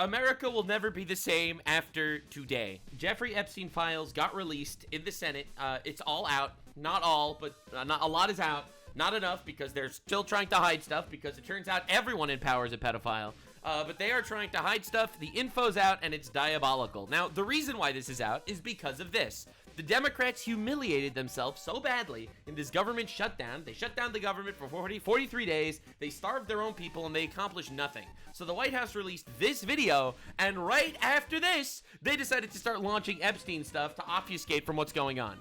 America will never be the same after today. Jeffrey Epstein files got released in the Senate. It's all out. Not all, but not a lot is out. Not enough because they're still trying to hide stuff because it turns out everyone in power is a pedophile. But they are trying to hide stuff. The info's out and it's diabolical. Now, the reason why this is out is because of this. The Democrats humiliated themselves so badly in this government shutdown. They shut down the government for 43 days. They starved their own people and they accomplished nothing. So the White House released this video, and right after this, they decided to start launching Epstein stuff to obfuscate from what's going on.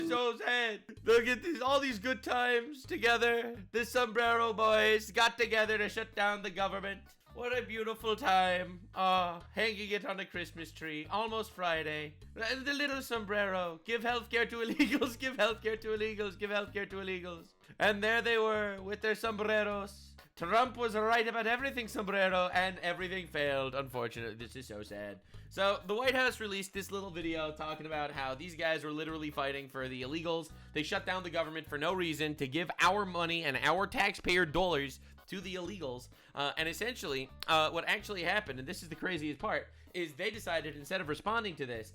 So sad. Look at this, all these good times together. The Sombrero Boys got together to shut down the government. What a beautiful time. Hanging it on a Christmas tree. Almost Friday. The little sombrero. Give healthcare to illegals. Give healthcare to illegals. Give healthcare to illegals. And there they were with their sombreros. Trump was right about everything, sombrero, and everything failed. Unfortunately, this is so sad. So the White House released this little video talking about how these guys were literally fighting for the illegals. They shut down the government for no reason to give our money and our taxpayer dollars to the illegals. And essentially, what actually happened, and this is the craziest part, is they decided, instead of responding to this,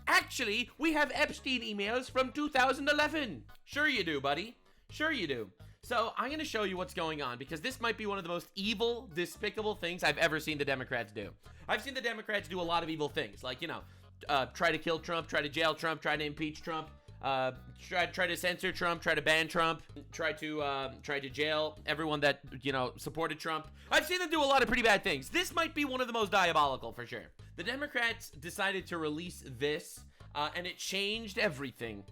actually, we have Epstein emails from 2011. Sure you do, buddy. Sure you do. So I'm going to show you what's going on, because this might be one of the most evil, despicable things I've ever seen the Democrats do. I've seen the Democrats do a lot of evil things, like, you know, try to kill Trump, try to jail Trump, try to impeach Trump, try to censor Trump, try to ban Trump, try to jail everyone that, you know, supported Trump. I've seen them do a lot of pretty bad things. This might be one of the most diabolical for sure. The Democrats decided to release this, and it changed everything.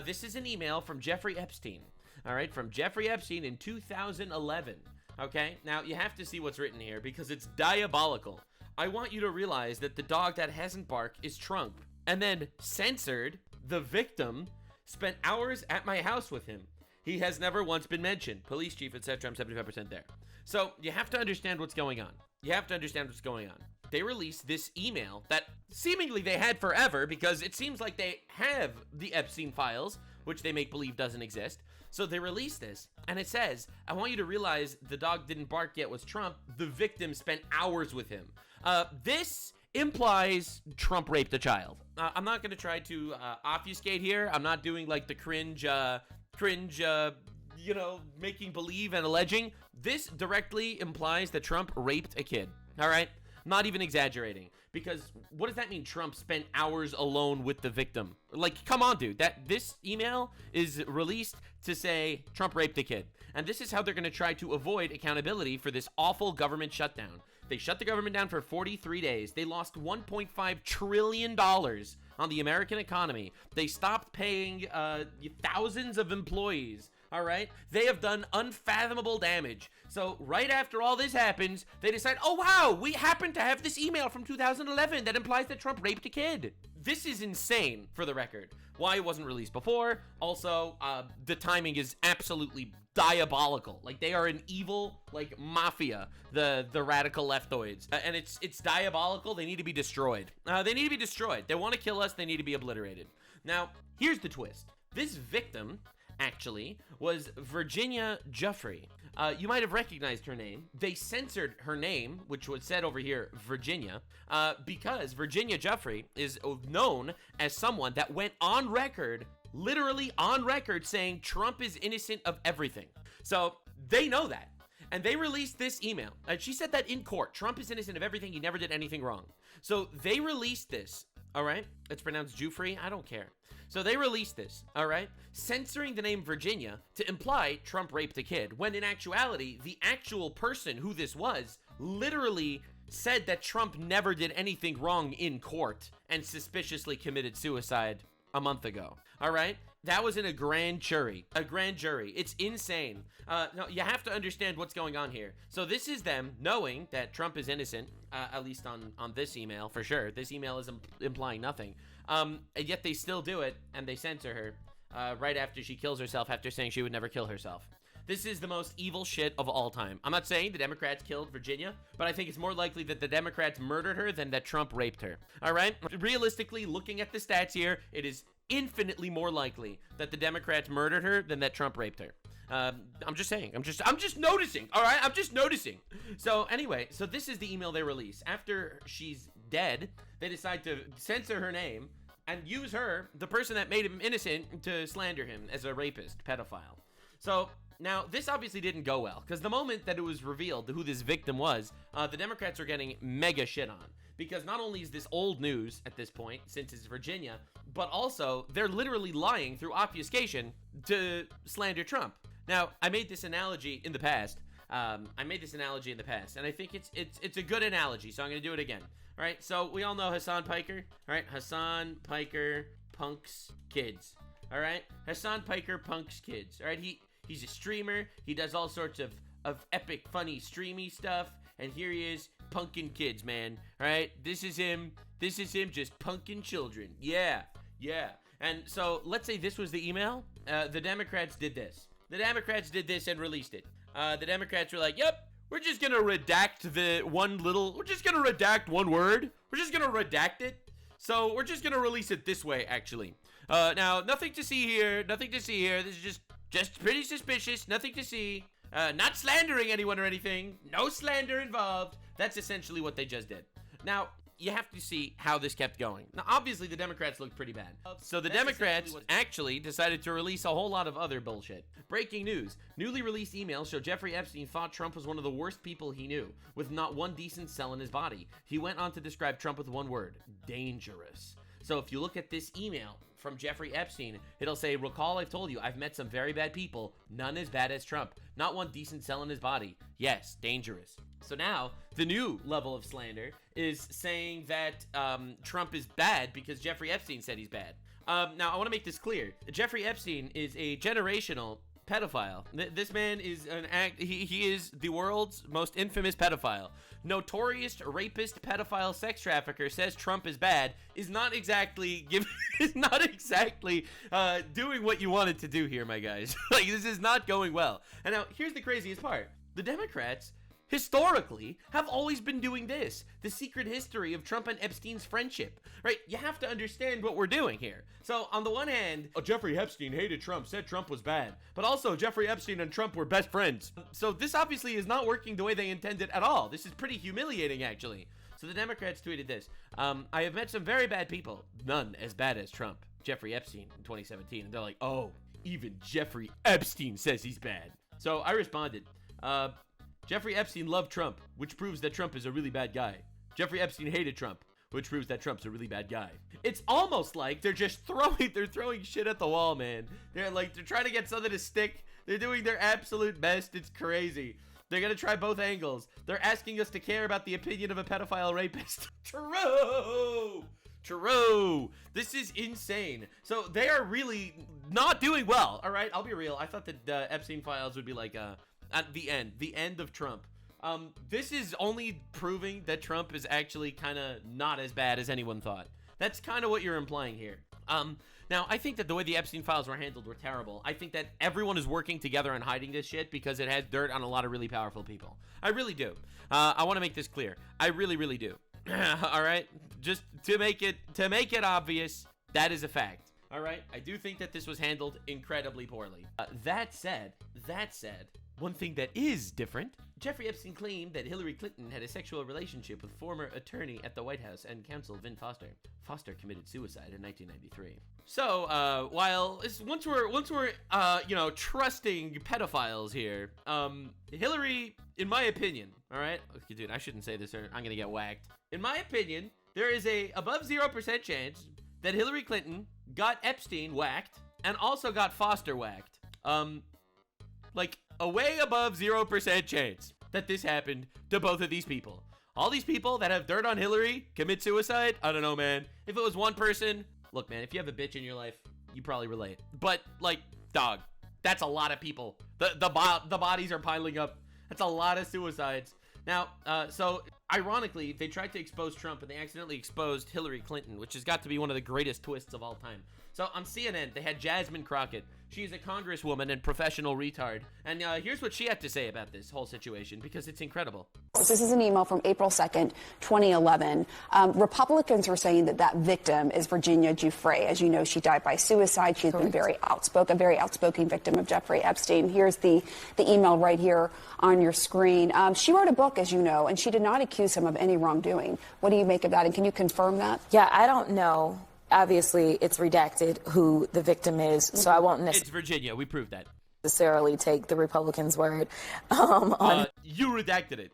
This is an email from Jeffrey Epstein. All right, from Jeffrey Epstein in 2011. Okay, now you have to see what's written here because it's diabolical. I want you to realize that the dog that hasn't barked is Trump. And then censored, the victim spent hours at my house with him. He has never once been mentioned. Police chief, etc. I'm 75% there. So you have to understand what's going on. You have to understand what's going on. They released this email that seemingly they had forever because it seems like they have the Epstein files, which they make believe doesn't exist. So they released this, and it says, I want you to realize the dog didn't bark yet was Trump. The victim spent hours with him. This implies Trump raped a child. I'm not going to try to obfuscate here. I'm not doing like the cringe, you know, making believe and alleging. This directly implies that Trump raped a kid, all right? Not even exaggerating, because what does that mean? Trump spent hours alone with the victim. Like, come on, dude. This email is released to say Trump raped a kid. And this is how they're going to try to avoid accountability for this awful government shutdown. They shut the government down for 43 days. They lost $1.5 trillion on the American economy. They stopped paying thousands of employees. All right, they have done unfathomable damage. So right after all this happens, they decide, oh wow, we happen to have this email from 2011 that implies that Trump raped a kid. This is insane, for the record. Why it wasn't released before? Also, the timing is absolutely diabolical. Like, they are an evil, like, mafia, the radical leftoids. And it's diabolical. They need to be destroyed. They need to be destroyed. They want to kill us. They need to be obliterated. Now, here's the twist. This victim actually was Virginia Giuffre. You might have recognized her name. They censored her name, which was said over here, Virginia, because Virginia Giuffre is known as someone that went on record, literally on record, saying Trump is innocent of everything. So they know that. And they released this email. And she said that in court. Trump is innocent of everything. He never did anything wrong. So they released this. All right? It's pronounced Giuffre. I don't care. So they released this, all right, censoring the name Virginia to imply Trump raped a kid, when in actuality, the actual person who this was literally said that Trump never did anything wrong in court and suspiciously committed suicide a month ago, all right? That was in a grand jury. It's insane. Now, you have to understand what's going on here. So this is them knowing that Trump is innocent, at least on this email, for sure. This email is implying nothing. And yet they still do it, and they censor her right after she kills herself after saying she would never kill herself. This is the most evil shit of all time. I'm not saying the Democrats killed Virginia, but I think it's more likely that the Democrats murdered her than that Trump raped her. All right? Realistically, looking at the stats here, it is infinitely more likely that the Democrats murdered her than that Trump raped her. I'm just saying. I'm just noticing. All right, I'm just noticing. So anyway, so this is the email they release. After she's dead, they decide to censor her name and use her, the person that made him innocent, to slander him as a rapist, pedophile. So now this obviously didn't go well, because the moment that it was revealed who this victim was, the Democrats are getting mega shit on. Because not only is this old news at this point, since it's Virginia, but also they're literally lying through obfuscation to slander Trump. Now, I made this analogy in the past. And I think it's a good analogy, so I'm going to do it again. All right, so we all know Hassan Piker. All right, Hassan Piker punks kids. All right, Hassan Piker punks kids. All right, he's a streamer. He does all sorts of epic, funny, streamy stuff. And here he is, punking kids, man. All right, this is him just punking children. Yeah. And so let's say this was the email. The Democrats did this. The Democrats did this and released it. The Democrats were like, yep, we're just gonna redact we're just gonna redact one word. We're just gonna redact it. So we're just gonna release it this way, actually. Now, nothing to see here. This is just pretty suspicious. Nothing to see. Not slandering anyone or anything. No slander involved. That's essentially what they just did. Now, you have to see how this kept going. Now, obviously, the Democrats looked pretty bad. So the Democrats actually decided to release a whole lot of other bullshit. Breaking news. Newly released emails show Jeffrey Epstein thought Trump was one of the worst people he knew, with not one decent cell in his body. He went on to describe Trump with one word: dangerous. So if you look at this email from Jeffrey Epstein, it'll say, recall I've told you, I've met some very bad people, none as bad as Trump. Not one decent cell in his body. Yes, dangerous. So now, the new level of slander is saying that Trump is bad because Jeffrey Epstein said he's bad. Now, I want to make this clear. Jeffrey Epstein is a generational pedophile. This man is he is the world's most infamous pedophile. Notorious rapist, pedophile, sex trafficker says Trump is bad is not exactly doing what you wanted to do here, my guys. Like, this is not going well. And now, here's the craziest part. The Democrats historically have always been doing this. The secret history of Trump and Epstein's friendship, right? You have to understand what we're doing here. So on the one hand, Jeffrey Epstein hated Trump, said Trump was bad, but also Jeffrey Epstein and Trump were best friends. So this obviously is not working the way they intended at all. This is pretty humiliating, actually. So the Democrats tweeted this. I have met some very bad people, none as bad as Trump, Jeffrey Epstein in 2017. And they're like, oh, even Jeffrey Epstein says he's bad. So I responded, Jeffrey Epstein loved Trump, which proves that Trump is a really bad guy. Jeffrey Epstein hated Trump, which proves that Trump's a really bad guy. It's almost like they're just throwing shit at the wall, man. They're trying to get something to stick. They're doing their absolute best. It's crazy. They're gonna try both angles. They're asking us to care about the opinion of a pedophile rapist. True. This is insane. So they are really not doing well. All right, I'll be real. I thought that the Epstein files would be like at the end of Trump. This is only proving that Trump is actually kind of not as bad as anyone thought. That's kind of what you're implying here. Now, I think that the way the Epstein files were handled were terrible. I think that everyone is working together on hiding this shit because it has dirt on a lot of really powerful people. I really do. I want to make this clear. I really, really do. All right? Just to make it obvious, that is a fact. All right? I do think that this was handled incredibly poorly. That said, one thing that is different, Jeffrey Epstein claimed that Hillary Clinton had a sexual relationship with former attorney at the White House and counsel Vin Foster. Foster committed suicide in 1993. So, once we're trusting pedophiles here, Hillary, in my opinion, all right, okay, dude, I shouldn't say this or I'm gonna get whacked. In my opinion, there is a above 0% chance that Hillary Clinton got Epstein whacked and also got Foster whacked. Like a way above 0% chance that this happened to both of these people. All these people that have dirt on Hillary commit suicide? I don't know, man. If it was one person, look, man, if you have a bitch in your life, you probably relate. But, like, dog, that's a lot of people. The bodies are piling up. That's a lot of suicides. Now, so, ironically, they tried to expose Trump, and they accidentally exposed Hillary Clinton, which has got to be one of the greatest twists of all time. So on CNN, they had Jasmine Crockett. She's a congresswoman and professional retard. And here's what she had to say about this whole situation, because it's incredible. This is an email from April 2nd, 2011. Republicans are saying that that victim is Virginia Giuffre. As you know, she died by suicide. She's been very outspoken victim of Jeffrey Epstein. Here's the email right here on your screen. She wrote a book, as you know, and she did not accuse him of any wrongdoing. What do you make of that? And can you confirm that? Yeah, I don't know. Obviously, it's redacted who the victim is, so I won't It's Virginia. We proved that. necessarily take the Republicans' word You redacted it.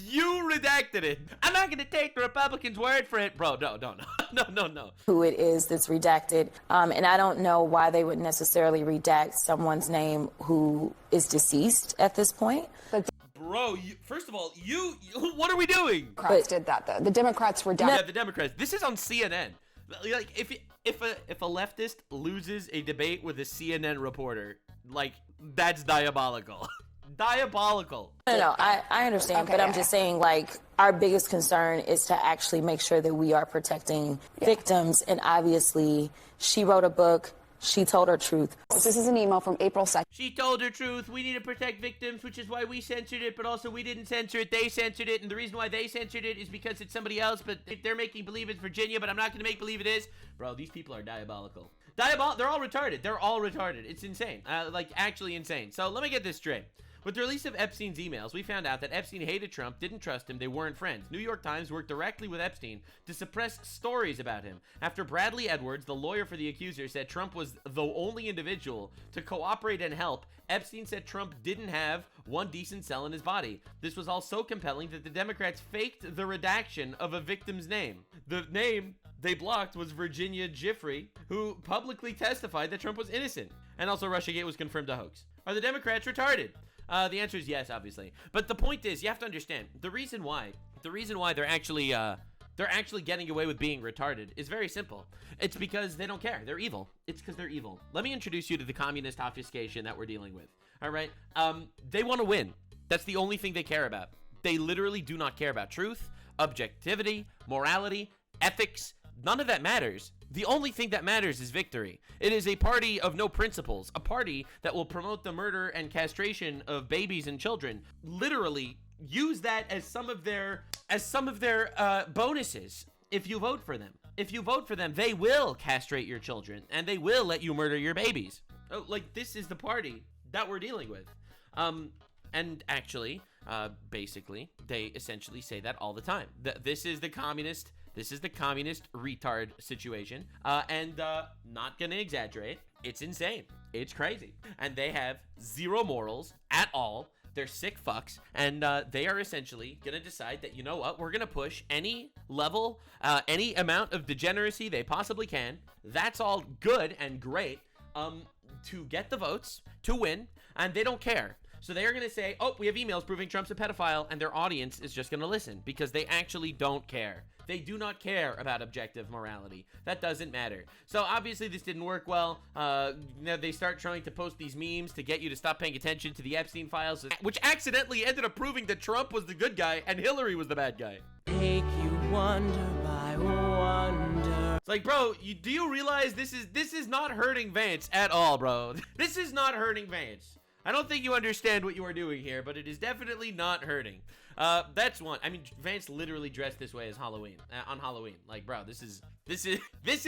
You redacted it. I'm not going to take the Republicans' word for it. Bro, no. who it is that's redacted. And I don't know why they would necessarily redact someone's name who is deceased at this point. Bro, first of all, you what are we doing? Democrats did that, though. The Democrats were down. Yeah, the Democrats. This is on CNN. Like, if a leftist loses a debate with a CNN reporter, like, that's diabolical. Diabolical. No, I understand, but I'm just saying, like, our biggest concern is to actually make sure that we are protecting victims, and obviously, she wrote a book. She told her truth. This is an email from April 2nd. She told her truth. We need to protect victims, which is why we censored it, but also we didn't censor it. They censored it, and the reason why they censored it is because it's somebody else, but they're making believe it's Virginia, but I'm not going to make believe it is. Bro, these people are diabolical. They're all retarded. They're all retarded. It's insane. Like, actually insane. So let me get this straight. With the release of Epstein's emails, we found out that Epstein hated Trump, didn't trust him, they weren't friends. New York Times worked directly with Epstein to suppress stories about him. After Bradley Edwards, the lawyer for the accuser, said Trump was the only individual to cooperate and help, Epstein said Trump didn't have one decent cell in his body. This was all so compelling that the Democrats faked the redaction of a victim's name. The name they blocked was Virginia Giuffre, who publicly testified that Trump was innocent. And also Russiagate was confirmed a hoax. Are the Democrats retarded? The answer is yes, obviously. But the point is, you have to understand, the reason why they're actually getting away with being retarded is very simple. It's because they don't care. They're evil. It's because they're evil. Let me introduce you to the communist obfuscation that we're dealing with. All right? They want to win. That's the only thing they care about. They literally do not care about truth, objectivity, morality, ethics. None of that matters. The only thing that matters is victory. It is a party of no principles, a party that will promote the murder and castration of babies and children. Literally use that as some of their bonuses if you vote for them. If you vote for them, they will castrate your children and they will let you murder your babies. Oh, like, this is the party that we're dealing with. And actually, basically, they essentially say that all the time. This is the communist retard situation, and not gonna exaggerate, it's insane, it's crazy, and they have zero morals at all. They're sick fucks, and they are essentially gonna decide that, you know what, we're gonna push any level, any amount of degeneracy they possibly can. That's all good and great, to get the votes, to win, and they don't care. So they are going to say, oh, we have emails proving Trump's a pedophile, and their audience is just going to listen because they actually don't care. They do not care about objective morality. That doesn't matter. So obviously this didn't work well. They start trying to post these memes to get you to stop paying attention to the Epstein files, which accidentally ended up proving that Trump was the good guy and Hillary was the bad guy. Make you wonder by wonder. It's like, bro, do you realize this is not hurting Vance at all, bro? This is not hurting Vance. I don't think you understand what you are doing here, but it is definitely not hurting. That's one. I mean, Vance literally dressed this way as Halloween, on Halloween. Like, bro, this is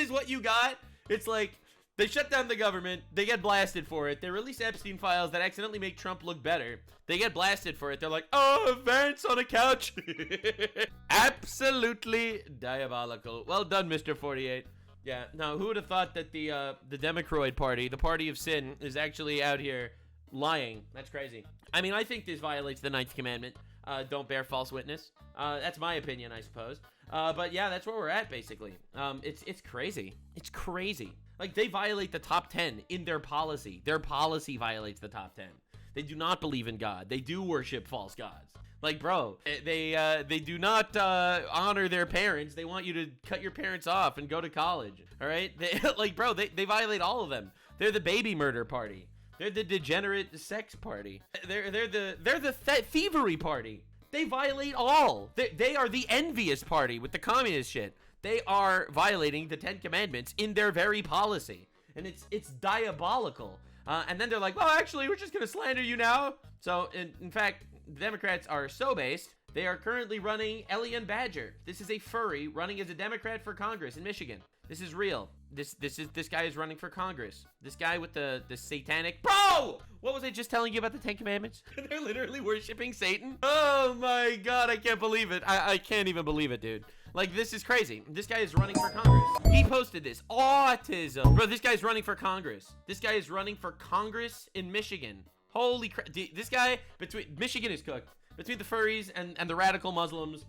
what you got. It's like, they shut down the government. They get blasted for it. They release Epstein files that accidentally make Trump look better. They get blasted for it. They're like, oh, Vance on a couch. Absolutely diabolical. Well done, Mr. 48. Yeah, now, who would have thought that the Democroid party, the party of sin, is actually out here lying? That's crazy. I mean, I think this violates the 9th commandment. Don't bear false witness. That's my opinion, I suppose. But yeah, that's where we're at, basically. It's crazy. It's crazy. Like, they violate the top 10 in their policy. Their policy violates the top 10. They do not believe in God. They do worship false gods. Like, bro, they do not honor their parents. They want you to cut your parents off and go to college. All right? Like, bro, they violate all of them. They're the baby murder party. They're the degenerate sex party. They're the thievery party. They violate all. They are the envious party with the communist shit. They are violating the 10 Commandments in their very policy. And it's diabolical. And then they're like, well, actually, we're just going to slander you now. So, in fact, the Democrats are so based. They are currently running Elian Badger. This is a furry running as a Democrat for Congress in Michigan. This is real. This guy is running for Congress. This guy with the satanic... Bro! What was I just telling you about the 10 Commandments? They're literally worshiping Satan? Oh my God, I can't believe it. I can't even believe it, dude. Like, this is crazy. This guy is running for Congress. He posted this. Autism. Bro, this guy's running for Congress. This guy is running for Congress in Michigan. Holy crap. This guy, Michigan is cooked. Between the furries and the radical Muslims,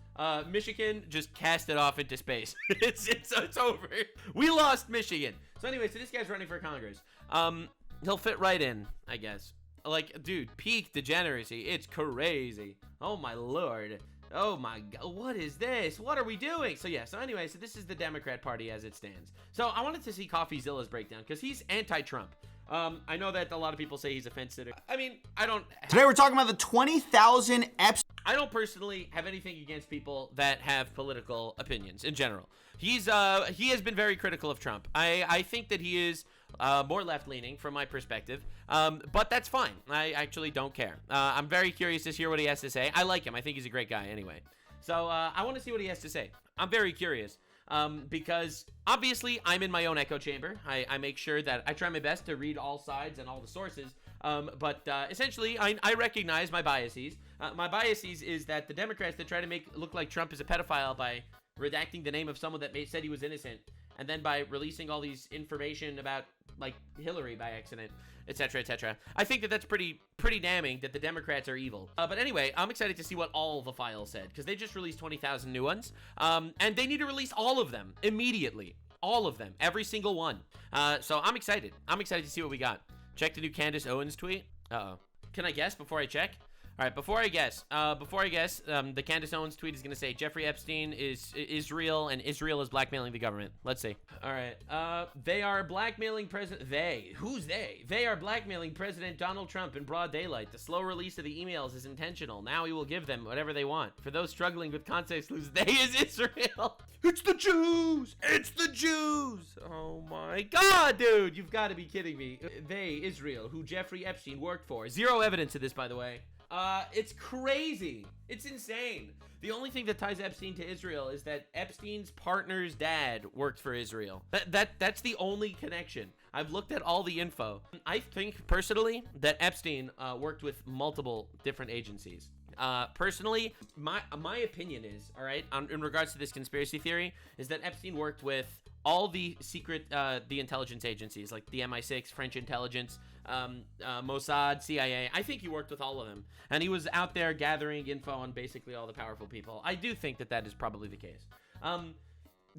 Michigan just cast it off into space. It's over. We lost Michigan. So anyway, so this guy's running for Congress. He'll fit right in, I guess. Like, dude, peak degeneracy. It's crazy. Oh my Lord. Oh my God, what is this? What are we doing? So yeah, so anyway, so this is the Democrat Party as it stands. So I wanted to see CoffeeZilla's breakdown because he's anti-Trump. I know that a lot of people say he's offensive. I mean, Today we're talking about the 20,000 Epstein. I don't personally have anything against people that have political opinions in general. He has been very critical of Trump. I think that he is more left-leaning from my perspective, but that's fine. I actually don't care. I'm very curious to hear what he has to say. I like him. I think he's a great guy anyway. So I want to see what he has to say. I'm very curious. Because obviously I'm in my own echo chamber. I make sure that I try my best to read all sides and all the sources. But essentially I recognize my biases. My biases is that the Democrats that try to look like Trump is a pedophile by redacting the name of someone that said he was innocent, and then by releasing all these information about like Hillary by accident, etc., etc. I think that that's pretty damning that the Democrats are evil. But anyway, I'm excited to see what all the files said, because they just released 20,000 new ones, and they need to release all of them immediately. All of them, every single one. So I'm excited. I'm excited to see what we got. Check the new Candace Owens tweet. Uh-oh. Can I guess before I check? All right, before I guess, the Candace Owens tweet is going to say Jeffrey Epstein is Israel and Israel is blackmailing the government. Let's see. All right, they are blackmailing Who's they? They are blackmailing President Donald Trump in broad daylight. The slow release of the emails is intentional. Now we will give them whatever they want. For those struggling with context clues, they is Israel. It's the Jews. It's the Jews. Oh my God, dude. You've got to be kidding me. They, Israel, who Jeffrey Epstein worked for. Zero evidence of this, by the way. It's crazy. It's insane. The only thing that ties Epstein to Israel is that Epstein's partner's dad worked for Israel. That's the only connection. I've looked at all the info. I think personally that Epstein worked with multiple different agencies. Personally, my opinion is, all right, in regards to this conspiracy theory, is that Epstein worked with all the secret, the intelligence agencies, like the MI6, French intelligence, Mossad, CIA. I think he worked with all of them, and he was out there gathering info on basically all the powerful people. I do think that is probably the case.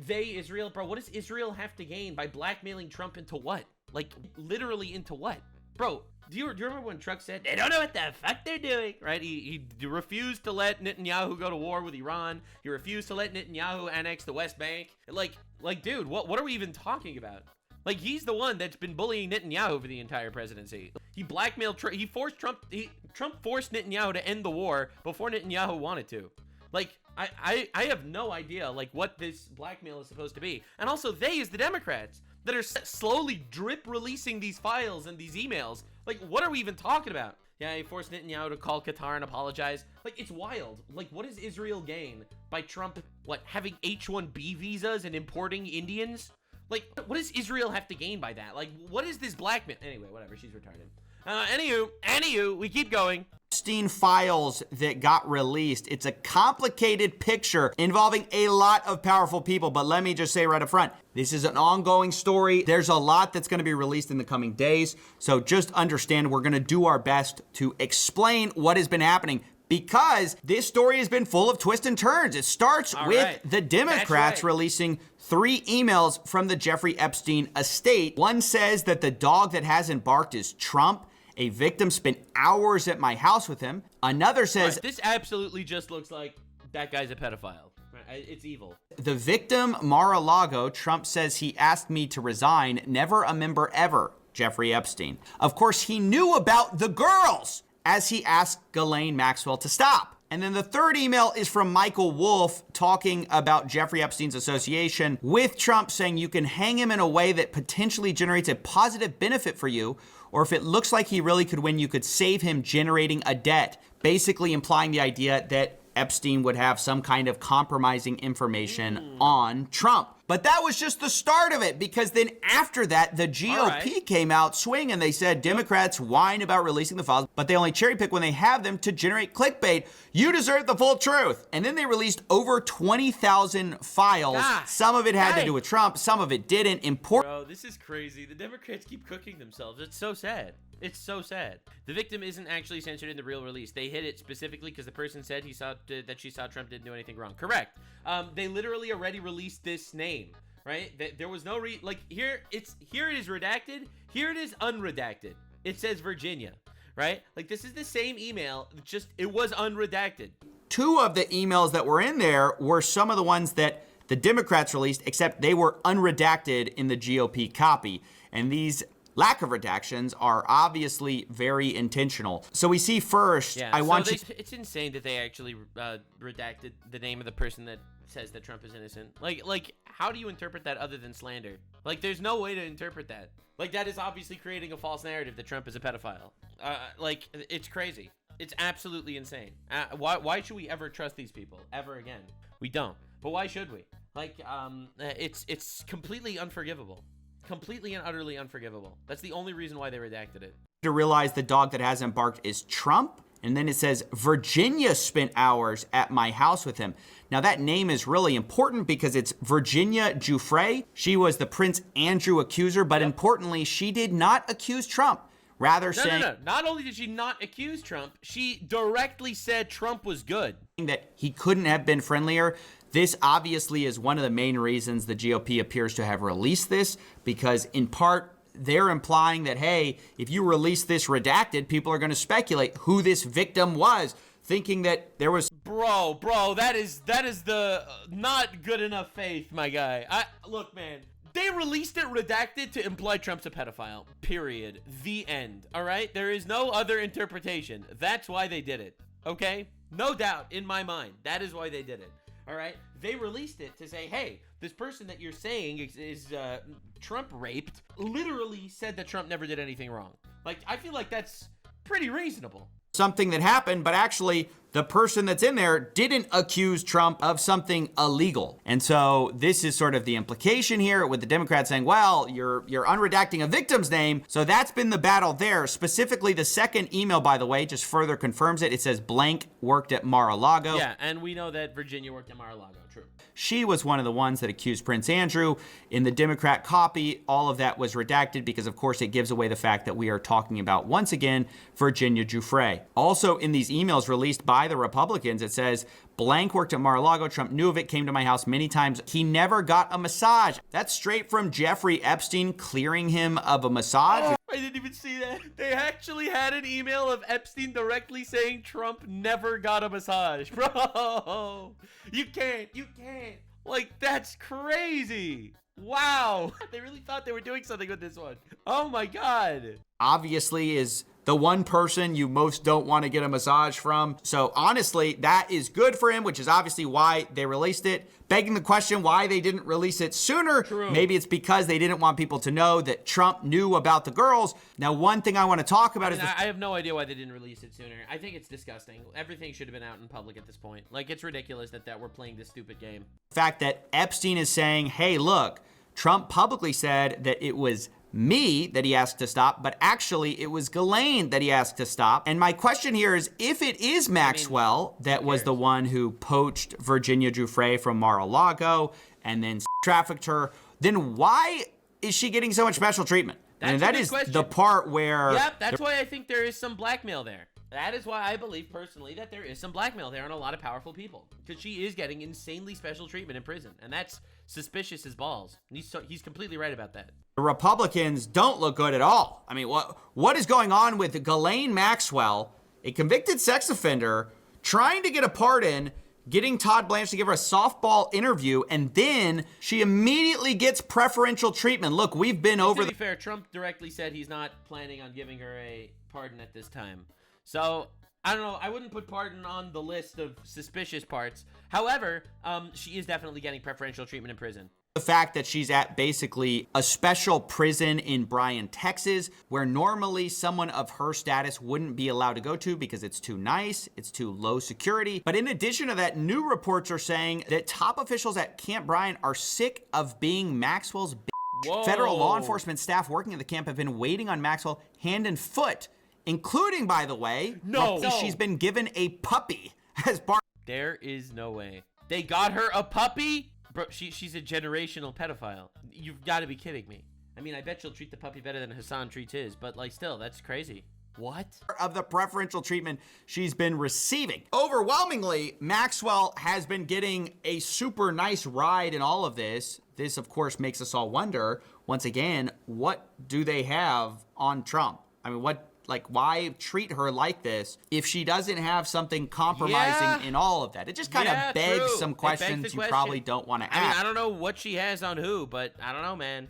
Israel, bro, what does Israel have to gain by blackmailing Trump into what? Like, literally into what? Bro, do you remember when Trump said, they don't know what the fuck they're doing, right? He refused to let Netanyahu go to war with Iran. He refused to let Netanyahu annex the West Bank. Like, dude, what are we even talking about? Like, he's the one that's been bullying Netanyahu for the entire presidency. He blackmailed Trump. He forced Trump. Trump forced Netanyahu to end the war before Netanyahu wanted to. Like, I have no idea, like, what this blackmail is supposed to be. And also, they is the Democrats that are slowly drip releasing these files and these emails. Like, what are we even talking about? Yeah, he forced Netanyahu to call Qatar and apologize. Like, it's wild. Like, what does Israel gain by Trump, having H-1B visas and importing Indians? Like, what does Israel have to gain by that? Like, what is this blackmail? Anyway, whatever, she's retarded. Anywho, we keep going. Epstein files that got released. It's a complicated picture involving a lot of powerful people, but let me just say right up front, this is an ongoing story. There's a lot that's going to be released in the coming days, so just understand we're going to do our best to explain what has been happening, because this story has been full of twists and turns. It starts with the Democrats releasing 3 emails from the Jeffrey Epstein estate. One says that the dog that hasn't barked is Trump. A victim spent hours at my house with him. Another says... This absolutely just looks like that guy's a pedophile. It's evil. The victim, Mar-a-Lago, Trump says he asked me to resign. Never a member ever, Jeffrey Epstein. Of course, he knew about the girls, as he asked Ghislaine Maxwell to stop. And then the third email is from Michael Wolff talking about Jeffrey Epstein's association with Trump, saying you can hang him in a way that potentially generates a positive benefit for you, or if it looks like he really could win, you could save him generating a debt, basically implying the idea that Epstein would have some kind of compromising information on Trump. But that was just the start of it, because then after that, the GOP came out swinging and they said Democrats whine about releasing the files, but they only cherry pick when they have them to generate clickbait. You deserve the full truth. And then they released over 20,000 files. Some of it had to do with Trump, some of it didn't. Bro, this is crazy. The Democrats keep cooking themselves. It's so sad. It's so sad. The victim isn't actually censored in the real release. They hid it specifically because the person said that she saw Trump didn't do anything wrong. Correct. They literally already released this name, right? There was no here it is redacted. Here it is unredacted. It says Virginia, right? Like, this is the same email, just it was unredacted. Two of the emails that were in there were some of the ones that the Democrats released, except they were unredacted in the GOP copy. And these lack of redactions are obviously very intentional. So we see first, it's insane that they actually redacted the name of the person that says that Trump is innocent. Like, how do you interpret that other than slander? Like, there's no way to interpret that. Like, that is obviously creating a false narrative that Trump is a pedophile. Like, it's crazy. It's absolutely insane. Why should we ever trust these people ever again? We don't. But why should we? Like, it's completely unforgivable. Completely and utterly unforgivable. That's the only reason why they redacted it. To realize the dog that hasn't barked is Trump. And then it says, Virginia spent hours at my house with him. Now that name is really important because it's Virginia Giuffre. She was the Prince Andrew accuser, but importantly, she did not accuse Trump. Rather saying... No. Not only did she not accuse Trump, she directly said Trump was good. That he couldn't have been friendlier. This obviously is one of the main reasons the GOP appears to have released this, because in part, they're implying that, hey, if you release this redacted, people are going to speculate who this victim was, thinking that there was... Bro, that is the not good enough faith, my guy. Look, man, they released it redacted to imply Trump's a pedophile, period. The end, all right? There is no other interpretation. That's why they did it, okay? No doubt in my mind, that is why they did it. All right, they released it to say, hey, this person that you're saying is Trump raped, literally said that Trump never did anything wrong. Like, I feel like that's pretty reasonable. Something that happened, but actually the person that's in there didn't accuse Trump of something illegal. And so this is sort of the implication here with the Democrats saying, well, you're unredacting a victim's name. So that's been the battle there. Specifically, the second email, by the way, just further confirms it. It says blank worked at Mar-a-Lago. Yeah, and we know that Virginia worked at Mar-a-Lago. True. She was one of the ones that accused Prince Andrew. In the Democrat copy, all of that was redacted because, of course, it gives away the fact that we are talking about, once again, Virginia Giuffre. Also, in these emails released by the Republicans, it says, blank worked at Mar-a-Lago. Trump knew of it, came to my house many times. He never got a massage. That's straight from Jeffrey Epstein clearing him of a massage. I didn't even see that. They actually had an email of Epstein directly saying Trump never got a massage. Bro, you can't. Like, that's crazy. Wow. They really thought they were doing something with this one. Oh my God. Obviously is the one person you most don't want to get a massage from. So honestly, that is good for him, which is obviously why they released it. Begging the question why they didn't release it sooner. True. Maybe it's because they didn't want people to know that Trump knew about the girls. Now, one thing I want to talk about is... I have no idea why they didn't release it sooner. I think it's disgusting. Everything should have been out in public at this point. Like, it's ridiculous that we're playing this stupid game. The fact that Epstein is saying, hey, look, Trump publicly said that it was me that he asked to stop, but actually it was Ghislaine that he asked to stop. And my question here is, if it is Maxwell that was the one who poached Virginia Giuffre from Mar-a-Lago and then trafficked her, then why is she getting so much special treatment? And that is the part where... Yep, that's why I think there is some blackmail there. That is why I believe personally that there is some blackmail there on a lot of powerful people, because she is getting insanely special treatment in prison, and that's suspicious as balls. And he's completely right about that. The Republicans don't look good at all. I mean, what is going on with Ghislaine Maxwell, a convicted sex offender, trying to get a pardon, getting Todd Blanche to give her a softball interview, and then she immediately gets preferential treatment. Look, we've been over... To be fair, Trump directly said he's not planning on giving her a pardon at this time. So, I don't know. I wouldn't put pardon on the list of suspicious parts. However, she is definitely getting preferential treatment in prison. The fact that she's at basically a special prison in Bryan, Texas, where normally someone of her status wouldn't be allowed to go to because it's too nice, it's too low security. But in addition to that, new reports are saying that top officials at Camp Bryan are sick of being Maxwell's Whoa. Federal law enforcement staff working at the camp have been waiting on Maxwell hand and foot, including, by the way, she's been given a puppy as part. There is no way. They got her a puppy? Bro, she's a generational pedophile. You've got to be kidding me. I mean, I bet she'll treat the puppy better than Hassan treats his, but like still, that's crazy. What? Of the preferential treatment she's been receiving. Overwhelmingly, Maxwell has been getting a super nice ride in all of this. This, of course, makes us all wonder, once again, what do they have on Trump? I mean, why treat her like this if she doesn't have something compromising in all of that? It just kind of begs some questions you probably don't want to ask. I mean, I don't know what she has on who, but I don't know, man.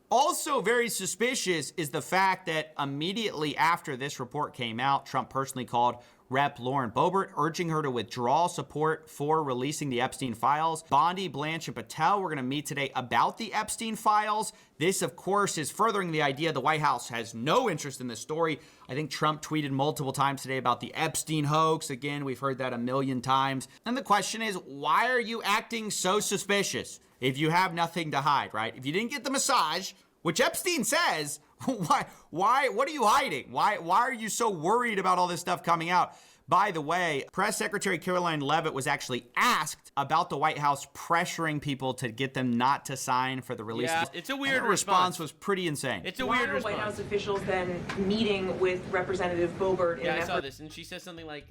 Also very suspicious is the fact that immediately after this report came out, Trump personally called Rep. Lauren Boebert, urging her to withdraw support for releasing the Epstein files. Bondi, Blanche, and Patel, we're going to meet today about the Epstein files. This, of course, is furthering the idea the White House has no interest in this story. I think Trump tweeted multiple times today about the Epstein hoax. Again, we've heard that a million times. And the question is, why are you acting so suspicious if you have nothing to hide, right? If you didn't get the massage, which Epstein says, what are you hiding? Why are you so worried about all this stuff coming out? By the way, Press Secretary Caroline Leavitt was actually asked about the White House pressuring people to get them not to sign for the release. Yeah, it's a weird response. Was pretty insane. It's a weird response. White House officials then meeting with Representative Boebert? Yeah, I saw this, and she says something like,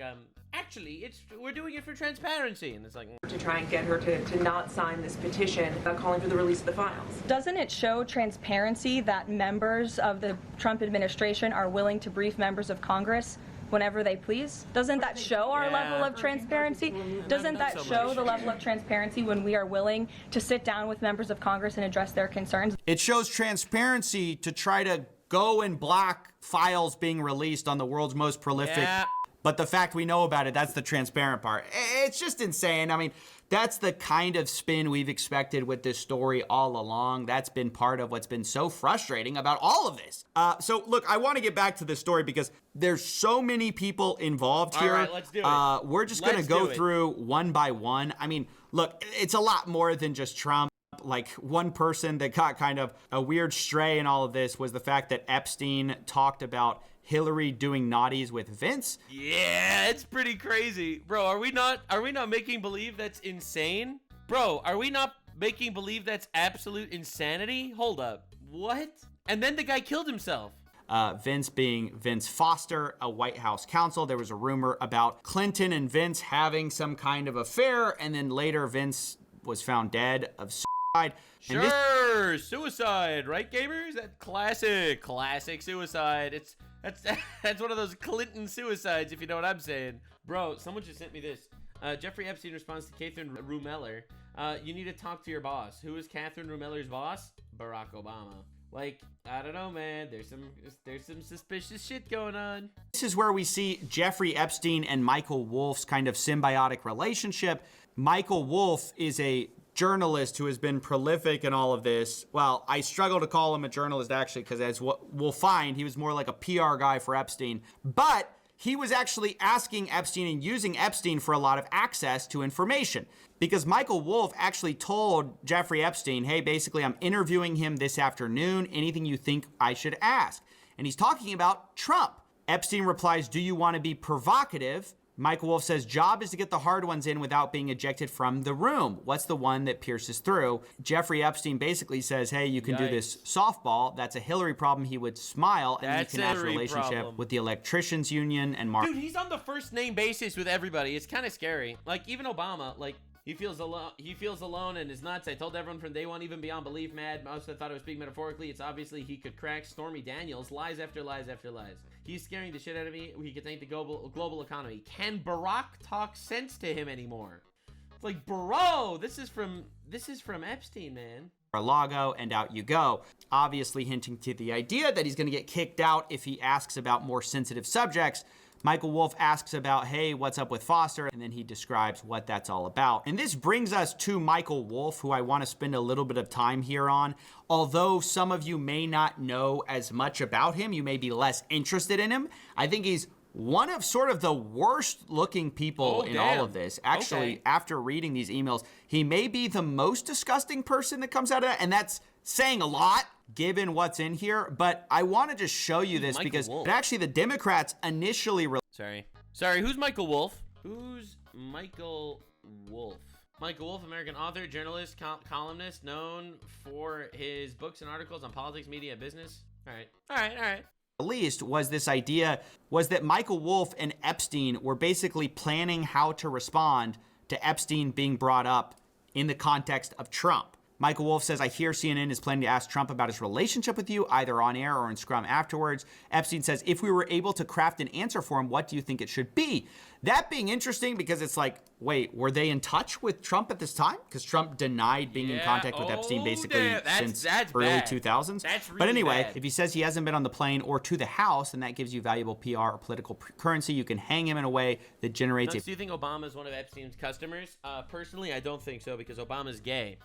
actually, we're doing it for transparency, and it's like to try and get her to not sign this petition calling for the release of the files. Doesn't it show transparency that members of the Trump administration are willing to brief members of Congress whenever they please? Doesn't that show our level of transparency? Doesn't that show the level of transparency when we are willing to sit down with members of Congress and address their concerns? It shows transparency to try to go and block files being released on the world's most prolific. Yeah. But the fact we know about it, that's the transparent part. It's just insane. I mean, that's the kind of spin we've expected with this story all along. That's been part of what's been so frustrating about all of this. So, look, I want to get back to this story because there's so many people involved here. All right, let's do it. We're just going to go through one by one. I mean, look, it's a lot more than just Trump. Like, one person that got kind of a weird stray in all of this was the fact that Epstein talked about Hillary doing naughties with Vince. Yeah, it's pretty crazy. Bro, are we not making believe that's insane? Bro, are we not making believe that's absolute insanity? Hold up. What? And then the guy killed himself. Vince being Vince Foster, a White House counsel. There was a rumor about Clinton and Vince having some kind of affair, and then later Vince was found dead of suicide. Sure, suicide, right, gamers? That classic suicide. That's one of those Clinton suicides, if you know what I'm saying. Bro, someone just sent me this. Jeffrey Epstein responds to Catherine Rumeller. You need to talk to your boss. Who is Catherine Rumeller's boss? Barack Obama. Like, I don't know, man. There's some suspicious shit going on. This is where we see Jeffrey Epstein and Michael Wolff's kind of symbiotic relationship. Michael Wolff is a journalist who has been prolific in all of this. Well, I struggle to call him a journalist, actually, because as we'll find, he was more like a PR guy for Epstein. But he was actually asking Epstein and using Epstein for a lot of access to information. Because Michael Wolff actually told Jeffrey Epstein, hey, basically, I'm interviewing him this afternoon. Anything you think I should ask? And he's talking about Trump. Epstein replies, do you want to be provocative? Michael Wolff says, job is to get the hard ones in without being ejected from the room. What's the one that pierces through? Jeffrey Epstein basically says, hey, you can do this softball. That's a Hillary problem. He would smile, and then you can have a relationship with the electricians union and Mark. Dude, he's on the first name basis with everybody. It's kind of scary. Like, even Obama, like, he feels alone and is nuts. I told everyone from day one, even beyond belief, mad. Most thought I was speaking metaphorically. It's obviously he could crack. Stormy Daniels, lies after lies after lies. He's scaring the shit out of me. He could tank the global economy. Can Barack talk sense to him anymore? It's like, bro, this is from Epstein, man. Mar-a-Lago, and out you go. Obviously hinting to the idea that he's going to get kicked out if he asks about more sensitive subjects. Michael Wolff asks about, hey, what's up with Foster? And then he describes what that's all about. And this brings us to Michael Wolff, who I want to spend a little bit of time here on. Although some of you may not know as much about him, you may be less interested in him. I think he's one of sort of the worst looking people in all of this. Actually, after reading these emails, he may be the most disgusting person that comes out of that. And that's saying a lot given what's in here. But I want to just show you this because actually the Democrats initially... Sorry, who's Michael Wolff? Who's Michael Wolff? Michael Wolff, American author, journalist, columnist, known for his books and articles on politics, media, and business. All right. Least was this idea was that Michael Wolff and Epstein were basically planning how to respond to Epstein being brought up in the context of Trump. Michael Wolff says, I hear CNN is planning to ask Trump about his relationship with you, either on air or in Scrum afterwards. Epstein says, if we were able to craft an answer for him, what do you think it should be? That being interesting because it's like, wait, were they in touch with Trump at this time? Because Trump denied being in contact with Epstein basically since early 2000s. That's really but anyway, bad. if he says he hasn't been on the plane or to the House, then that gives you valuable PR or political currency. You can hang him in a way that generates Do you think Obama is one of Epstein's customers? Personally, I don't think so because Obama's gay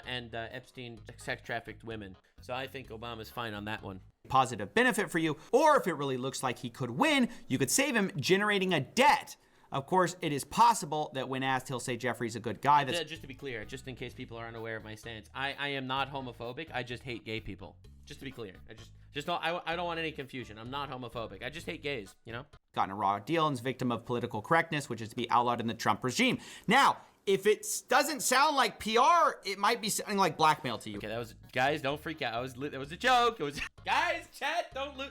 and Epstein sex trafficked women. So I think Obama's fine on that one. Positive benefit for you, or if it really looks like he could win, you could save him generating a debt. Of course, it is possible that when asked, he'll say Jeffrey's a good guy. Just to be clear, just in case people are unaware of my stance, I am not homophobic. I just hate gay people. Just to be clear, I don't want any confusion. I'm not homophobic. I just hate gays, you know? Gotten a raw deal and is victim of political correctness, which is to be outlawed in the Trump regime. Now, if it doesn't sound like PR, it might be sounding like blackmail to you. Okay, guys, don't freak out. That was a joke. Guys, chat, don't lose.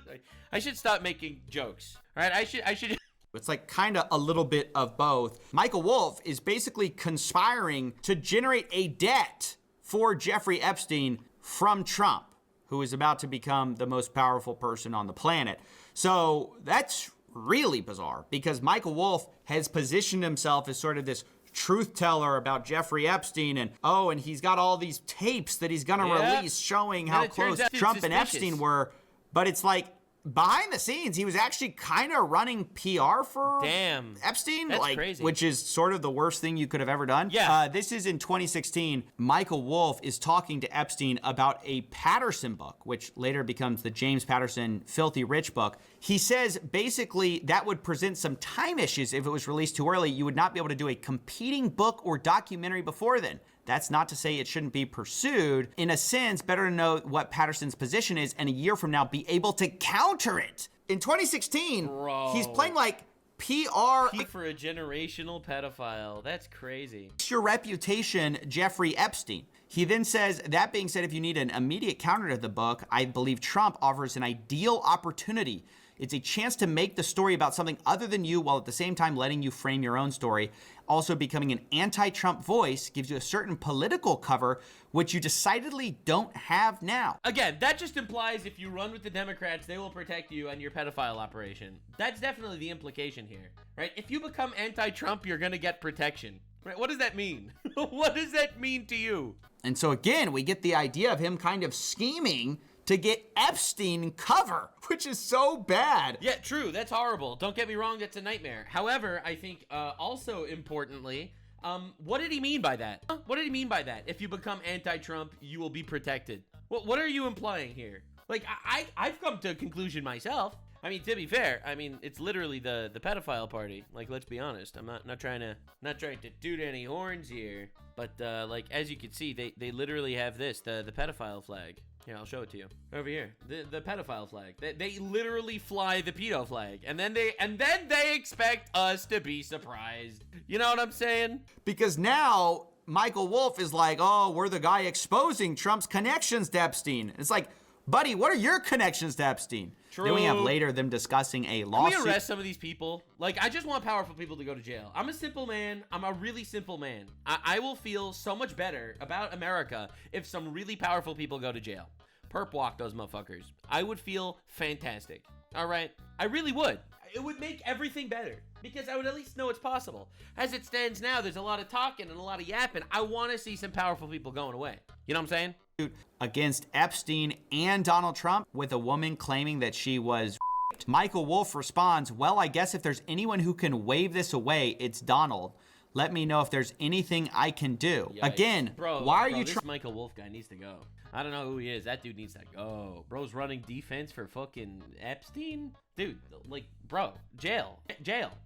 I should stop making jokes. All right, I should. It's like kind of a little bit of both. Michael Wolff is basically conspiring to generate a debt for Jeffrey Epstein from Trump, who is about to become the most powerful person on the planet. So that's really bizarre because Michael Wolff has positioned himself as sort of this truth teller about Jeffrey Epstein and he's got all these tapes that he's gonna release showing how close Trump and Epstein were, but it's like behind the scenes he was actually kind of running PR for Epstein. That's crazy. Which is sort of the worst thing you could have ever done. This is in 2016. Michael Wolff is talking to Epstein about a Patterson book, which later becomes the James Patterson Filthy Rich book. He says basically that would present some time issues if it was released too early. You would not be able to do a competing book or documentary before then. That's not to say it shouldn't be pursued. In a sense, better to know what Patterson's position is and a year from now be able to counter it. In 2016, he's playing like PR for a generational pedophile. That's crazy. Your reputation, Jeffrey Epstein. He then says, that being said, if you need an immediate counter to the book, I believe Trump offers an ideal opportunity. It's a chance to make the story about something other than you while at the same time letting you frame your own story. Also, becoming an anti-Trump voice gives you a certain political cover, which you decidedly don't have now. Again, that just implies if you run with the Democrats, they will protect you and your pedophile operation. That's definitely the implication here, right? If you become anti-Trump, you're gonna get protection, right? What does that mean? What does that mean to you? And so again, we get the idea of him kind of scheming to get Epstein cover, which is so bad. Yeah, true. That's horrible. Don't get me wrong. That's a nightmare. However, I think also importantly, what did he mean by that? What did he mean by that? If you become anti-Trump, you will be protected. What are you implying here? Like, I've come to a conclusion myself. I mean, to be fair, I mean, it's literally the pedophile party. Like, let's be honest. I'm not trying to toot any horns here. But like, as you can see, they literally have this, the pedophile flag. Here, I'll show it to you. Over here, the pedophile flag. They literally fly the pedo flag, and then they expect us to be surprised. You know what I'm saying? Because now Michael Wolff is like, oh, we're the guy exposing Trump's connections to Epstein. It's like, buddy, what are your connections to Epstein? True. Then we have later them discussing a lawsuit. Can we arrest some of these people? Like, I just want powerful people to go to jail. I'm a simple man. I'm a really simple man. I will feel so much better about America if some really powerful people go to jail. Perp walk those motherfuckers. I would feel fantastic. All right? I really would. It would make everything better because I would at least know it's possible. As it stands now, there's a lot of talking and a lot of yapping. I want to see some powerful people going away. You know what I'm saying? Against Epstein and Donald Trump with a woman claiming that she was Michael Wolff responds, well, I guess if there's anyone who can wave this away, it's Donald. Let me know if there's anything I can do. Yikes. Again, bro, why are you this Michael Wolff guy needs to go. I don't know who he is. That dude needs to go. Bro's running defense for fucking Epstein? Dude, like, bro, jail.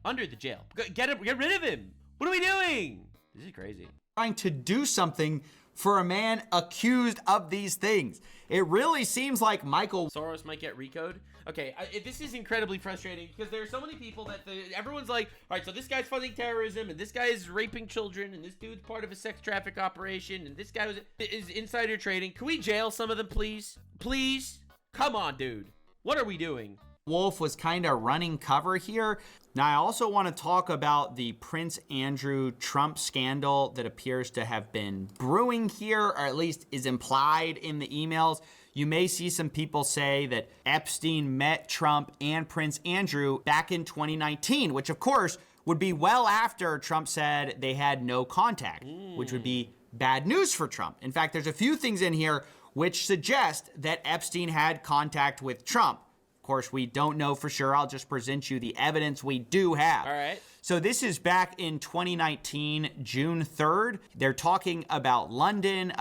Under the jail. Get rid of him. What are we doing? This is crazy. Trying to do something for a man accused of these things? It really seems like Michael Soros might get recode. Okay, this is incredibly frustrating because there are so many people that everyone's like, all right, so this guy's funding terrorism, and this guy is raping children, and this dude's part of a sex traffic operation, and this guy is insider trading. Can we jail some of them, please? Please? Come on, dude. What are we doing? Wolff was kind of running cover here. Now, I also want to talk about the Prince Andrew Trump scandal that appears to have been brewing here, or at least is implied in the emails. You may see some people say that Epstein met Trump and Prince Andrew back in 2019, which of course would be well after Trump said they had no contact, which would be bad news for Trump. In fact, there's a few things in here which suggest that Epstein had contact with Trump. Of course, we don't know for sure. I'll just present you the evidence we do have. All right. So this is back in 2019, June 3rd. They're talking about London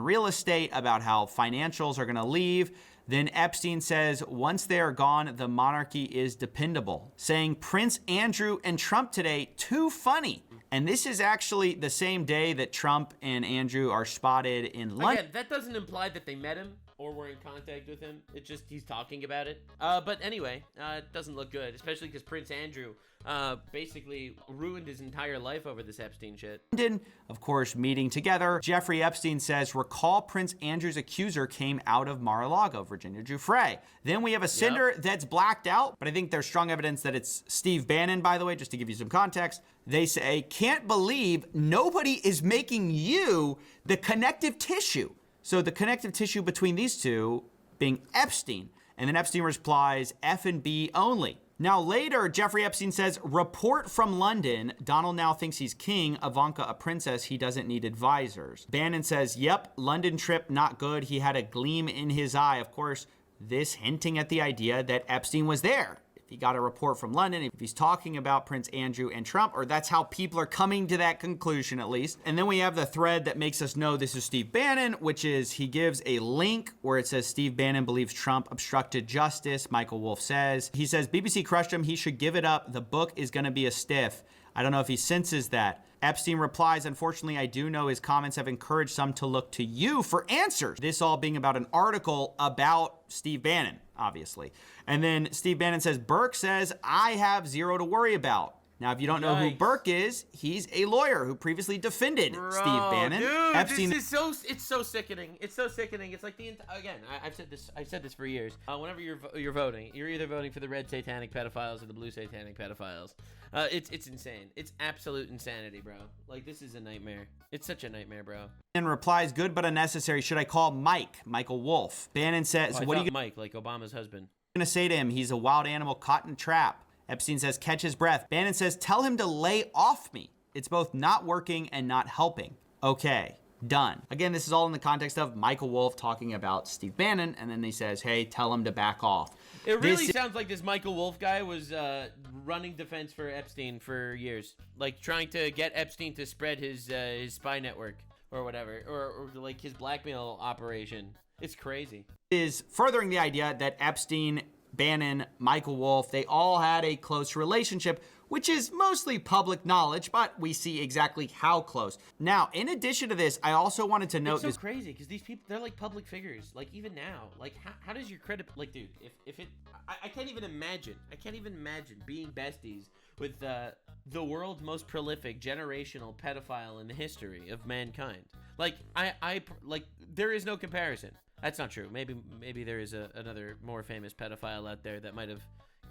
real estate, about how financials are going to leave. Then Epstein says, once they are gone, the monarchy is dependable. Saying Prince Andrew and Trump today, too funny. And this is actually the same day that Trump and Andrew are spotted in London. Again, that doesn't imply that they met him or were in contact with him. It's just he's talking about it. But anyway, it doesn't look good, especially because Prince Andrew basically ruined his entire life over this Epstein shit. London, of course, meeting together. Jeffrey Epstein says, recall Prince Andrew's accuser came out of Mar-a-Lago, Virginia Giuffre. Then we have a sender that's blacked out, but I think there's strong evidence that it's Steve Bannon, by the way, just to give you some context. They say, can't believe nobody is making you the connective tissue. So the connective tissue between these two being Epstein. And then Epstein replies, F and B only. Now later, Jeffrey Epstein says, report from London. Donald now thinks he's king. Ivanka a princess. He doesn't need advisors. Bannon says, yep, London trip not good. He had a gleam in his eye. Of course, this hinting at the idea that Epstein was there. If he got a report from London, if he's talking about Prince Andrew and Trump, or that's how people are coming to that conclusion at least. And then we have the thread that makes us know this is Steve Bannon, which is he gives a link where it says Steve Bannon believes Trump obstructed justice. Michael Wolff says, he says, BBC crushed him. He should give it up. The book is going to be a stiff. I don't know if he senses that. Epstein replies, unfortunately, I do know his comments have encouraged some to look to you for answers. This all being about an article about Steve Bannon, obviously. And then Steve Bannon says, Burke says, I have zero to worry about. Now, if you don't know who Burke is, he's a lawyer who previously defended Steve Bannon. Dude, Epstein. This is it's so sickening. It's so sickening. It's like again, I've said this for years. Whenever you're voting, you're either voting for the red satanic pedophiles or the blue satanic pedophiles. It's insane. It's absolute insanity, bro. Like, this is a nightmare. It's such a nightmare, bro. And replies, good but unnecessary. Should I call Michael Wolff? Bannon says, what are you Mike, like Obama's husband. going to say to him? He's a wild animal caught in a trap. Epstein says, catch his breath. Bannon says, tell him to lay off me. It's both not working and not helping. Okay, done. Again, this is all in the context of Michael Wolff talking about Steve Bannon, and then he says, hey, tell him to back off. It really sounds like this Michael Wolff guy was running defense for Epstein for years. Like, trying to get Epstein to spread his spy network or whatever, or like his blackmail operation. It's crazy. Is furthering the idea that Epstein, Bannon, Michael Wolff, they all had a close relationship, which is mostly public knowledge, but we see exactly how close. Now, in addition to this, I also wanted to note it's so crazy because these people, they're like public figures. Like, even now, like, how does your credit, like, dude, if it, I can't even imagine being besties with the world's most prolific generational pedophile in the history of mankind. Like, I like, there is no comparison. That's not true. Maybe there is another more famous pedophile out there that might have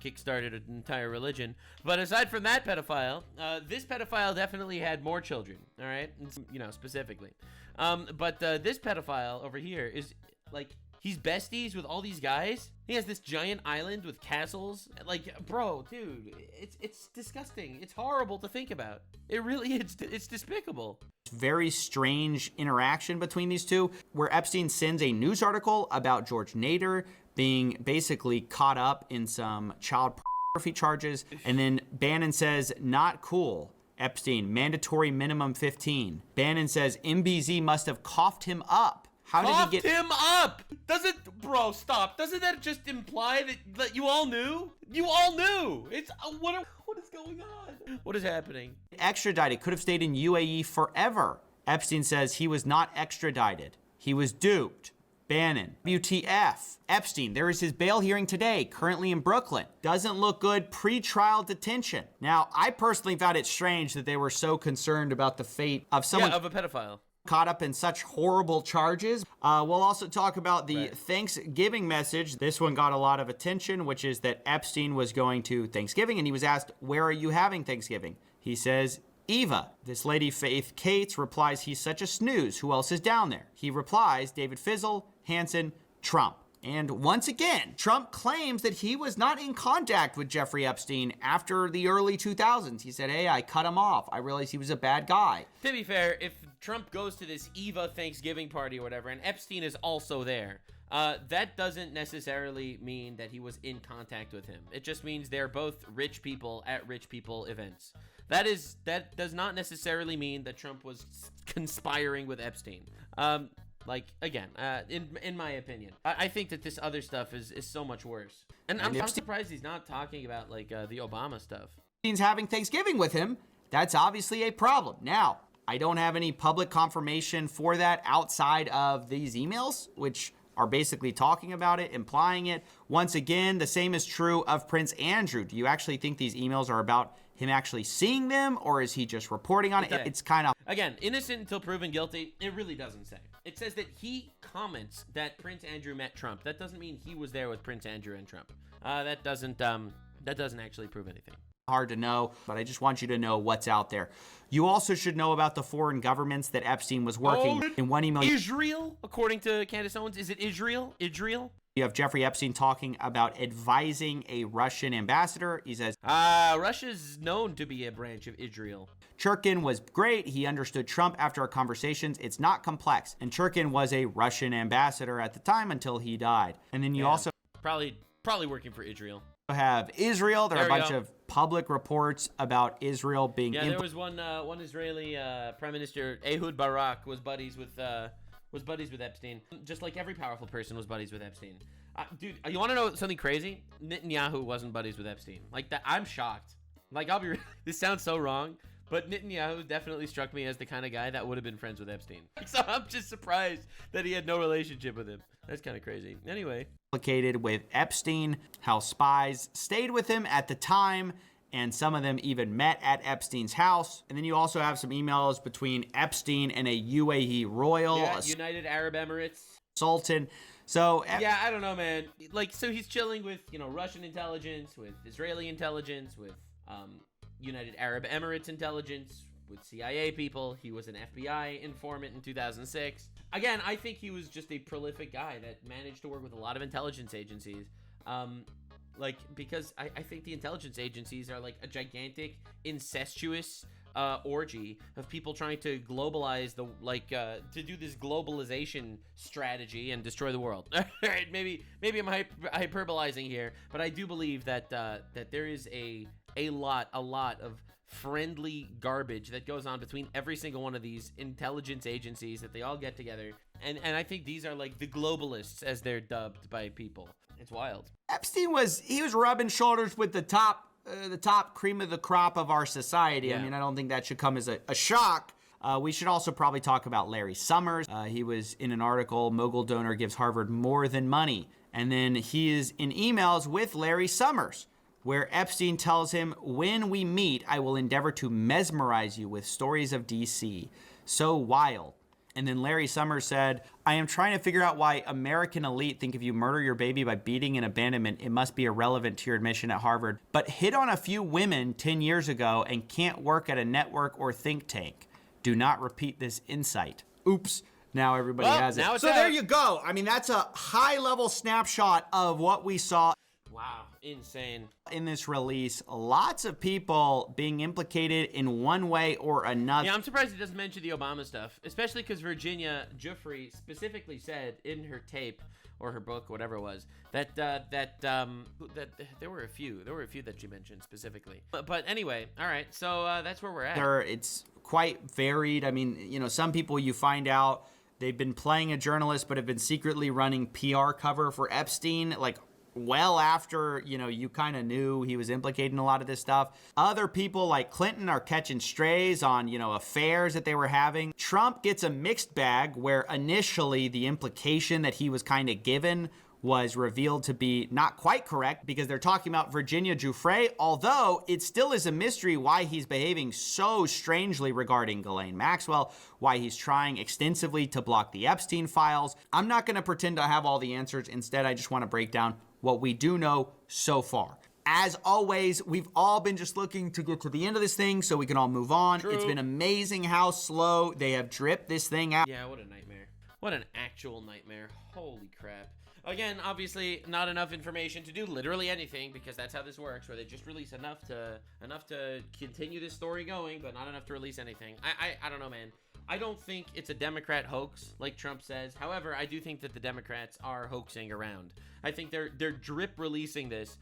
kickstarted an entire religion. But aside from that pedophile, this pedophile definitely had more children. All right, you know, specifically. But this pedophile over here is like, He's besties with all these guys. He has this giant island with castles. Like, bro, dude, it's disgusting. It's horrible to think about. It really is. It's despicable. Very strange interaction between these two, where Epstein sends a news article about George Nader being basically caught up in some child pornography charges, and then Bannon says, not cool. Epstein, mandatory minimum 15. Bannon says MBZ must have coughed him up. How did he get him up? Doesn't, bro, stop. Doesn't that just imply that you all knew? You all knew. It's what is going on? What is happening? Extradited, could have stayed in UAE forever. Epstein says he was not extradited. He was duped. Bannon, WTF. Epstein, there is his bail hearing today, currently in Brooklyn. Doesn't look good, pre-trial detention. Now, I personally found it strange that they were so concerned about the fate of someone of a pedophile caught up in such horrible charges. We'll also talk about the Thanksgiving message. This one got a lot of attention, which is that Epstein was going to Thanksgiving, and he was asked, where are you having Thanksgiving? He says, Eva. This lady, Faith Cates, replies, he's such a snooze. Who else is down there? He replies, David Fizzle, Hansen, Trump. And once again, Trump claims that he was not in contact with Jeffrey Epstein after the early 2000s. He said, hey, I cut him off. I realized he was a bad guy. To be fair, if Trump goes to this Eva Thanksgiving party or whatever, and Epstein is also there, that doesn't necessarily mean that he was in contact with him. It just means they're both rich people at rich people events. That does not necessarily mean that Trump was conspiring with Epstein. Like, again, in my opinion, I think that this other stuff is so much worse. And I'm surprised he's not talking about, like, the Obama stuff. Epstein's having Thanksgiving with him. That's obviously a problem. Now, I don't have any public confirmation for that outside of these emails, which are basically talking about it, implying it. Once again, the same is true of Prince Andrew. Do you actually think these emails are about him actually seeing them, or is he just reporting on it? Okay. It's kind of... Again, innocent until proven guilty. It really doesn't say. It says that he comments that Prince Andrew met Trump. That doesn't mean he was there with Prince Andrew and Trump. That doesn't actually prove anything. Hard to know, but I just want you to know what's out there. You also should know about the foreign governments that Epstein was working in one email. Israel, according to Candace Owens, is it Israel? Israel? You have Jeffrey Epstein talking about advising a Russian ambassador. He says, Russia's known to be a branch of Israel. Churkin was great. He understood Trump after our conversations. It's not complex. And Churkin was a Russian ambassador at the time until he died. And then you also probably working for Israel. Have Israel. There are a bunch of public reports about Israel being. Yeah, there was one Israeli Prime Minister, Ehud Barak, was buddies with Epstein. Just like every powerful person was buddies with Epstein. Dude, you want to know something crazy? Netanyahu wasn't buddies with Epstein. Like that, I'm shocked. Like this sounds so wrong, but Netanyahu definitely struck me as the kind of guy that would have been friends with Epstein. So I'm just surprised that he had no relationship with him. That's kind of crazy. Anyway. Implicated with Epstein, how spies stayed with him at the time, and some of them even met at Epstein's house. And then you also have some emails between Epstein and a UAE royal. Yeah, United Arab Emirates. Sultan. So yeah, I don't know, man. Like, so he's chilling with, Russian intelligence, with Israeli intelligence, with United Arab Emirates intelligence, with CIA people. He was an FBI informant in 2006. Again, I think he was just a prolific guy that managed to work with a lot of intelligence agencies. Because I think the intelligence agencies are like a gigantic, incestuous orgy of people trying to globalize to do this globalization strategy and destroy the world. All right, maybe I'm hyperbolizing here, but I do believe that there is a lot of friendly garbage that goes on between every single one of these intelligence agencies that they all get together, and I think these are like the globalists, as they're dubbed by people. It's wild. Epstein was rubbing shoulders with the top cream of the crop of our society. Yeah. I mean, I don't think that should come as a shock. We should also probably talk about Larry Summers. He was in an article, Mogul Donor Gives Harvard More Than Money. And then he is in emails with Larry Summers, where Epstein tells him, when we meet, I will endeavor to mesmerize you with stories of DC. So wild. And then Larry Summers said, I am trying to figure out why American elite think if you murder your baby by beating and abandonment, it must be irrelevant to your admission at Harvard, but hit on a few women 10 years ago and can't work at a network or think tank. Do not repeat this insight. Oops. Now everybody has it. Now it's so there out. you go. I mean, that's a high-level snapshot of what we saw. Wow, insane. In this release, lots of people being implicated in one way or another. Yeah, I'm surprised he doesn't mention the Obama stuff, especially because Virginia Giuffre specifically said in her tape or her book, whatever it was, that there were a few that she mentioned specifically. But anyway, all right, so that's where we're at. It's quite varied. I mean, you know, some people you find out they've been playing a journalist, but have been secretly running PR cover for Epstein, like well after, you know, you kind of knew he was implicated in a lot of this stuff. Other people like Clinton are catching strays on, you know, affairs that they were having. Trump gets a mixed bag where initially the implication that he was kind of given was revealed to be not quite correct because they're talking about Virginia Giuffre, although it still is a mystery why he's behaving so strangely regarding Ghislaine Maxwell, why he's trying extensively to block the Epstein files. I'm not going to pretend to have all the answers. Instead, I just want to break down what we do know so far. As always, we've all been just looking to get to the end of this thing so we can all move on. True. It's been amazing how slow they have dripped this thing out. Yeah, what a nightmare. What an actual nightmare. Holy crap. Again, obviously, not enough information to do literally anything because that's how this works, where they just release enough to continue this story going, but not enough to release anything. I don't know, man. I don't think it's a Democrat hoax, like Trump says. However, I do think that the Democrats are hoaxing around. I think they're drip releasing this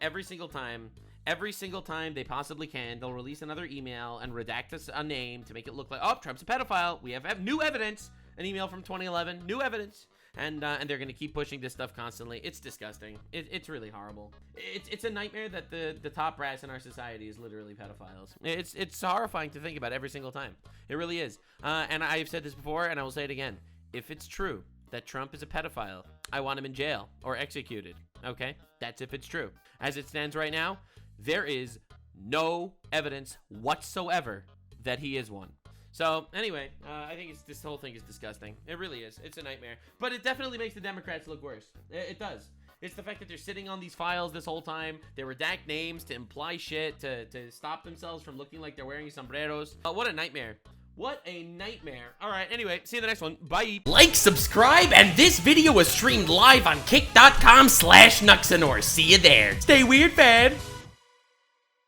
every single time. Every single time they possibly can, they'll release another email and redact a name to make it look like, oh, Trump's a pedophile. We have new evidence. An email from 2011, new evidence. And they're going to keep pushing this stuff constantly. It's disgusting. It's really horrible. It's a nightmare that the top brass in our society is literally pedophiles. It's horrifying to think about every single time. It really is. And I've said this before, and I will say it again. If it's true that Trump is a pedophile, I want him in jail or executed. Okay? That's if it's true. As it stands right now, there is no evidence whatsoever that he is one. So, anyway, I think this whole thing is disgusting. It really is. It's a nightmare. But it definitely makes the Democrats look worse. It does. It's the fact that they're sitting on these files this whole time. They redact names to imply shit, to stop themselves from looking like they're wearing sombreros. What a nightmare. What a nightmare. All right, anyway, see you in the next one. Bye. Like, subscribe, and this video was streamed live on kick.com/Nuxanor. See you there. Stay weird, fam.